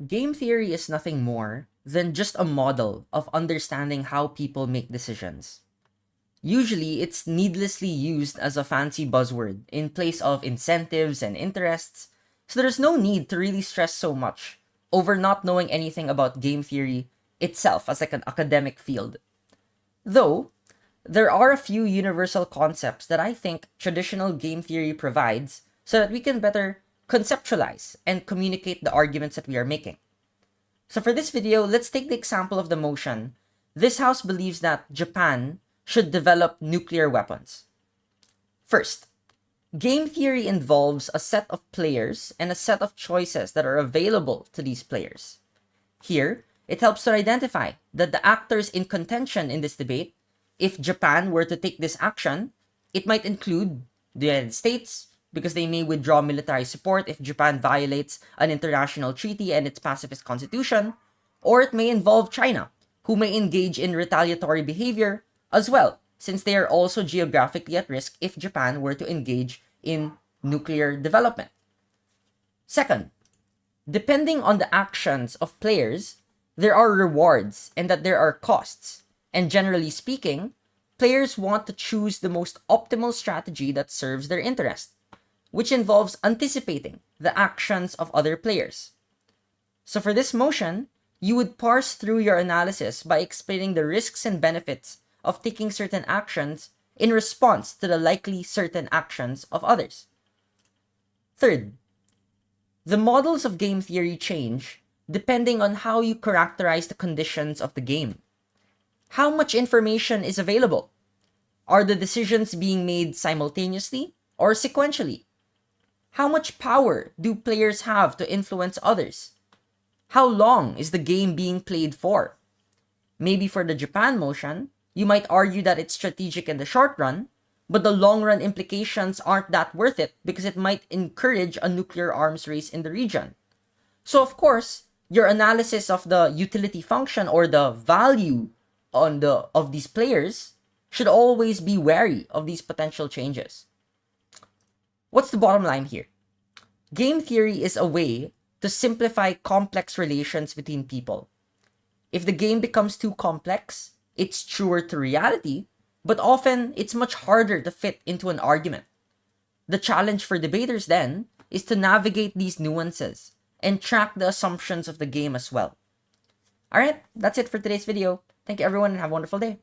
Game theory is nothing more than just a model of understanding how people make decisions. Usually, it's needlessly used as a fancy buzzword in place of incentives and interests, so there's no need to really stress so much over not knowing anything about game theory itself as like an academic field. Though, there are a few universal concepts that I think traditional game theory provides so that we can better conceptualize and communicate the arguments that we are making. So for this video, let's take the example of the motion. This house believes that Japan should develop nuclear weapons. First, game theory involves a set of players and a set of choices that are available to these players. Here, it helps to identify that the actors in contention in this debate, if Japan were to take this action, it might include the United States, because they may withdraw military support if Japan violates an international treaty and its pacifist constitution, or it may involve China, who may engage in retaliatory behavior as well, since they are also geographically at risk if Japan were to engage in nuclear development. Second, depending on the actions of players, there are rewards and that there are costs. And generally speaking, players want to choose the most optimal strategy that serves their interest, which involves anticipating the actions of other players. So for this motion, you would parse through your analysis by explaining the risks and benefits of taking certain actions in response to the likely certain actions of others. Third, the models of game theory change depending on how you characterize the conditions of the game. How much information is available? Are the decisions being made simultaneously or sequentially? How much power do players have to influence others? How long is the game being played for? Maybe for the Japan motion, you might argue that it's strategic in the short run, but the long run implications aren't that worth it because it might encourage a nuclear arms race in the region. So of course, your analysis of the utility function or the value of these players should always be wary of these potential changes. What's the bottom line here? Game theory is a way to simplify complex relations between people. If the game becomes too complex, it's truer to reality, but often it's much harder to fit into an argument. The challenge for debaters then is to navigate these nuances and track the assumptions of the game as well. Alright, that's it for today's video. Thank you everyone and have a wonderful day.